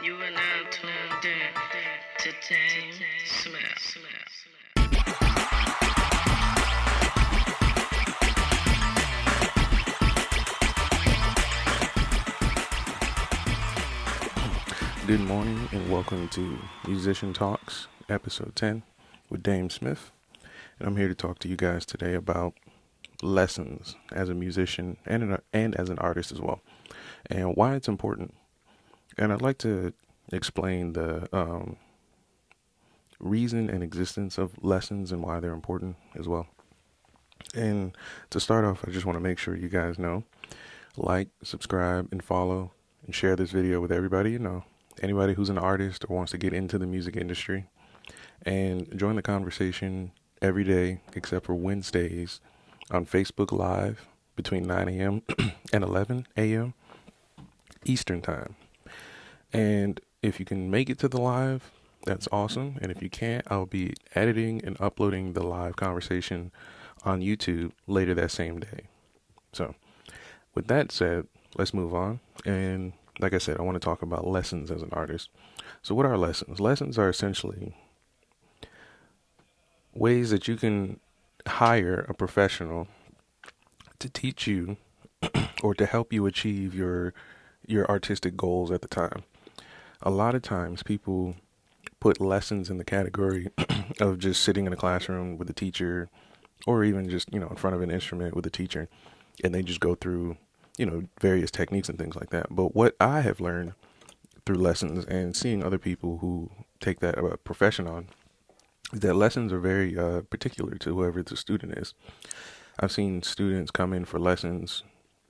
You are now tuned in to DameSmiff. Good morning and welcome to Musician Talks, episode 10 with DameSmiff. And I'm here to talk to you guys today about lessons as a musician and as an artist as well, and why it's important. And I'd like to explain the reason and existence of lessons and why they're important as well. And to start off, I just want to make sure you guys know, like, subscribe, and follow, and share this video with everybody you know. Anybody who's an artist or wants to get into the music industry, and join the conversation every day except for Wednesdays on Facebook Live between 9 a.m. and 11 a.m. Eastern Time. And if you can make it to the live, that's awesome. And if you can't, I'll be editing and uploading the live conversation on YouTube later that same day. So with that said, let's move on. And like I said, I want to talk about lessons as an artist. So what are lessons? Lessons are essentially ways that you can hire a professional to teach you or to help you achieve your artistic goals at the time. A lot of times people put lessons in the category of just sitting in a classroom with a teacher, or even just, in front of an instrument with a teacher, and they just go through various techniques and things like that. But what I have learned through lessons and seeing other people who take that profession on is that lessons are very particular to whoever the student is. I've seen students come in for lessons,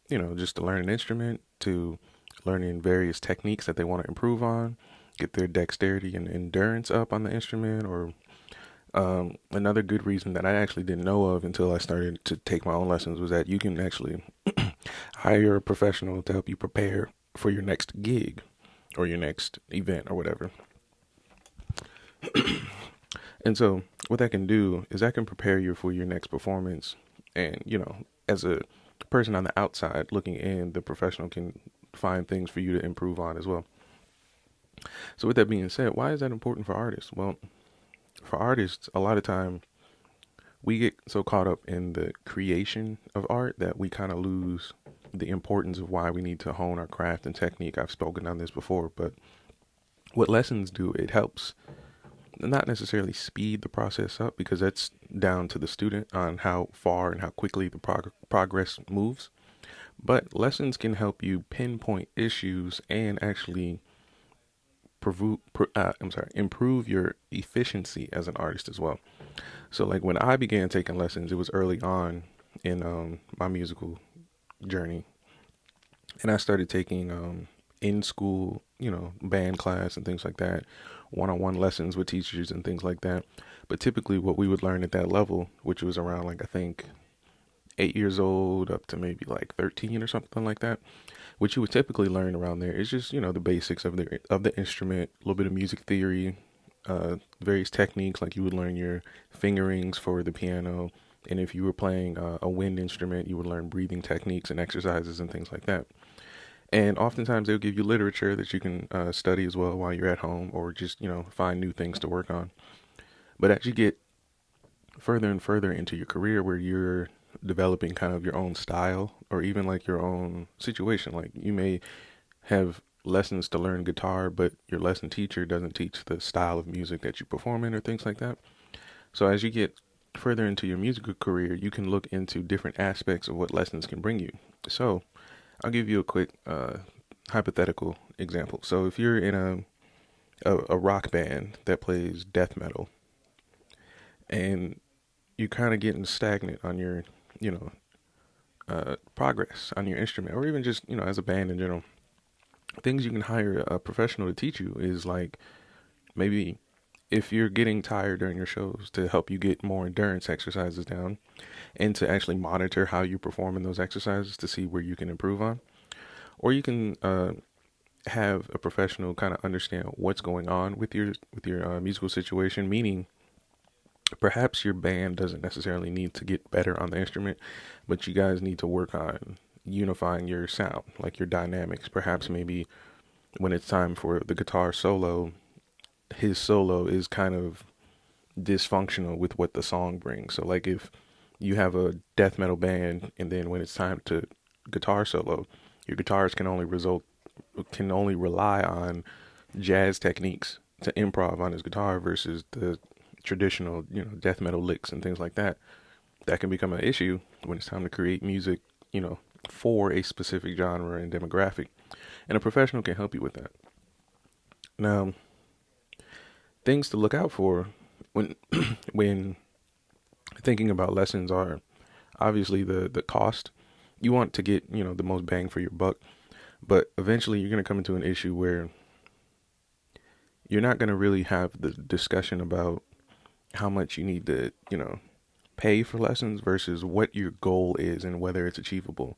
just to learn an instrument, to learning various techniques that they want to improve on, get their dexterity and endurance up on the instrument, or another good reason that I actually didn't know of until I started to take my own lessons was that you can actually hire a professional to help you prepare for your next gig or your next event or whatever. And so what that can do is that can prepare you for your next performance. And, as a person on the outside looking in, the professional can find things for you to improve on as well. So with that being said, why is that important for artists? Well, for artists, a lot of time we get so caught up in the creation of art that we kind of lose the importance of why we need to hone our craft and technique. I've spoken on this before, but what lessons do, it helps not necessarily speed the process up, because that's down to the student on how far and how quickly the progress moves. But lessons can help you pinpoint issues and actually improve your efficiency as an artist as well. So like when I began taking lessons, it was early on in my musical journey, and I started taking in school, band class and things like that, one-on-one lessons with teachers and things like that. But typically what we would learn at that level, which was around like I think 8 years old up to maybe like 13 or something like that, what you would typically learn around there is just the basics of the instrument, a little bit of music theory, various techniques. Like you would learn your fingerings for the piano, and if you were playing a wind instrument, you would learn breathing techniques and exercises and things like that. And oftentimes they'll give you literature that you can study as well while you're at home, or just find new things to work on. But as you get further and further into your career, where you're developing kind of your own style, or even like your own situation, like you may have lessons to learn guitar, but your lesson teacher doesn't teach the style of music that you perform in or things like that. So as you get further into your musical career, you can look into different aspects of what lessons can bring you. So I'll give you a quick hypothetical example. So if you're in a rock band that plays death metal, and you're kind of getting stagnant on your progress on your instrument, or even just as a band in general, things you can hire a professional to teach you is like, maybe if you're getting tired during your shows, to help you get more endurance exercises down, and to actually monitor how you perform in those exercises to see where you can improve on. Or you can have a professional kind of understand what's going on with your musical situation, meaning perhaps your band doesn't necessarily need to get better on the instrument, but you guys need to work on unifying your sound, like your dynamics. Perhaps maybe when it's time for the guitar solo, his solo is kind of dysfunctional with what the song brings. So like if you have a death metal band and then when it's time to guitar solo, your guitarist can only rely on jazz techniques to improv on his guitar versus the traditional, death metal licks and things like that. That can become an issue when it's time to create music, for a specific genre and demographic. And a professional can help you with that. Now, things to look out for when when thinking about lessons are obviously the cost. You want to get, the most bang for your buck, but eventually you're going to come into an issue where you're not going to really have the discussion about how much you need to, pay for lessons versus what your goal is and whether it's achievable.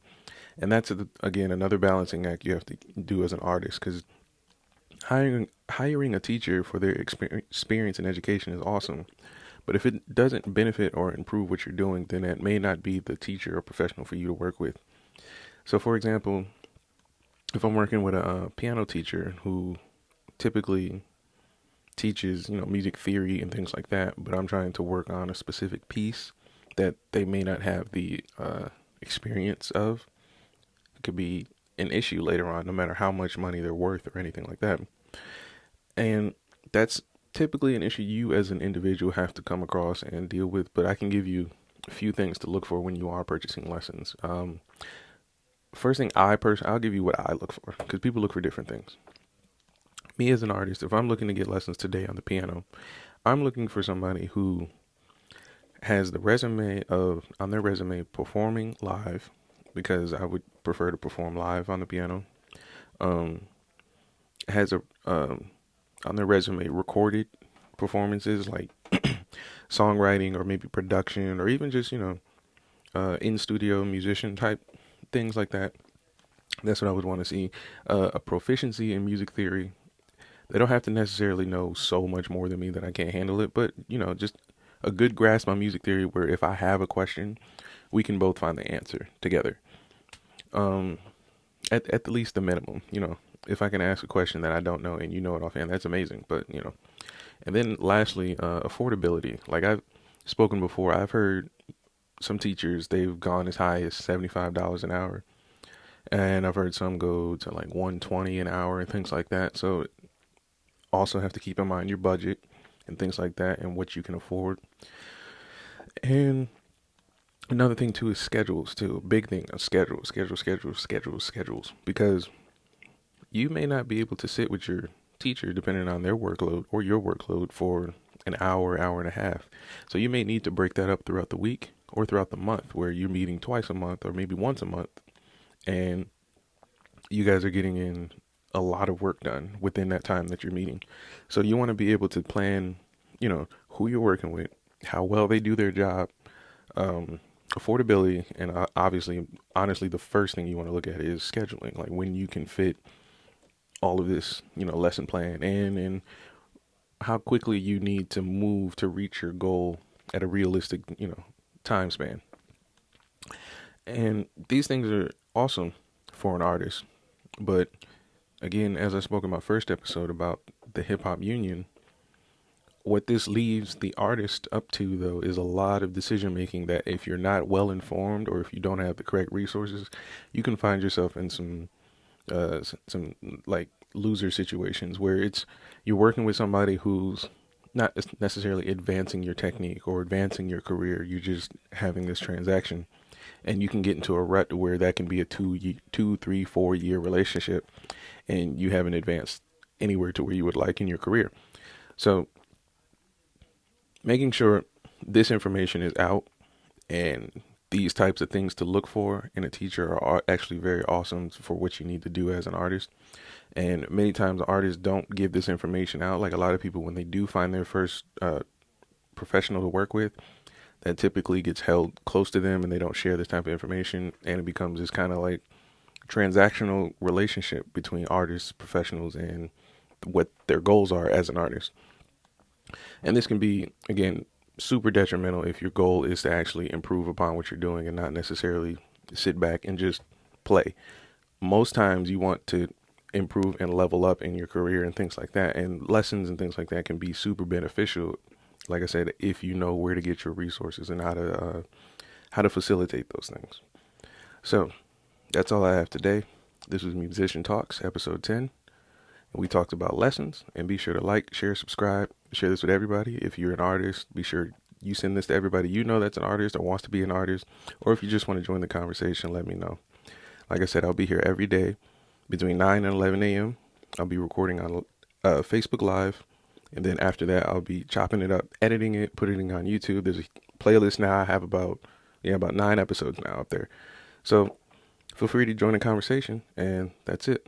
And that's, again, another balancing act you have to do as an artist, because hiring a teacher for their experience and education is awesome. But if it doesn't benefit or improve what you're doing, then it may not be the teacher or professional for you to work with. So, for example, if I'm working with a piano teacher who typically teaches, music theory and things like that, but I'm trying to work on a specific piece that they may not have the experience of, it could be an issue later on, no matter how much money they're worth or anything like that. And that's typically an issue you as an individual have to come across and deal with, but I can give you a few things to look for when you are purchasing lessons. First thing, I'll give you what I look for, because people look for different things. Me as an artist, if I'm looking to get lessons today on the piano, I'm looking for somebody who has on their resume performing live, because I would prefer to perform live on the piano. Has on their resume recorded performances like songwriting or maybe production or even just, in studio musician type things like that. That's what I would want to see. A proficiency in music theory. They don't have to necessarily know so much more than me that I can't handle it, but, just a good grasp on music theory where if I have a question, we can both find the answer together. At the least the minimum, if I can ask a question that I don't know and you know it offhand, that's amazing. But, and then lastly, affordability. Like I've spoken before, I've heard some teachers, they've gone as high as $75 an hour. And I've heard some go to like $120 an hour and things like that. So also have to keep in mind your budget and things like that and what you can afford. And another thing too is schedules too. Big thing, schedules. Because you may not be able to sit with your teacher depending on their workload or your workload for an hour, hour and a half. So you may need to break that up throughout the week or throughout the month, where you're meeting twice a month or maybe once a month, and you guys are getting in a lot of work done within that time that you're meeting. So you want to be able to plan, who you're working with, how well they do their job, affordability, and honestly, the first thing you want to look at is scheduling, like when you can fit all of this, lesson plan and how quickly you need to move to reach your goal at a realistic, time span. And these things are awesome for an artist. But again, as I spoke in my first episode about the hip hop union, what this leaves the artist up to, though, is a lot of decision making that if you're not well informed or if you don't have the correct resources, you can find yourself in some like loser situations where you're working with somebody who's not necessarily advancing your technique or advancing your career. You're just having this transaction, and you can get into a rut where that can be a 2, 3, 4 year relationship, and you haven't advanced anywhere to where you would like in your career. So making sure this information is out and these types of things to look for in a teacher are actually very awesome for what you need to do as an artist. And many times artists don't give this information out. Like a lot of people, when they do find their first professional to work with, that typically gets held close to them and they don't share this type of information. And it becomes this kind of like transactional relationship between artists, professionals, and what their goals are as an artist. And this can be, again, super detrimental if your goal is to actually improve upon what you're doing and not necessarily sit back and just play. Most times you want to improve and level up in your career and things like that. And lessons and things like that can be super beneficial. Like I said, if you know where to get your resources and how to facilitate those things. So that's all I have today. This was Musician Talks, episode 10. And we talked about lessons. And be sure to like, share, subscribe, share this with everybody. If you're an artist, be sure you send this to everybody you know that's an artist or wants to be an artist. Or if you just want to join the conversation, let me know. Like I said, I'll be here every day between 9 and 11 a.m. I'll be recording on Facebook Live. And then after that, I'll be chopping it up, editing it, putting it on YouTube. There's a playlist now. I have about 9 episodes now up there. So feel free to join the conversation. And that's it.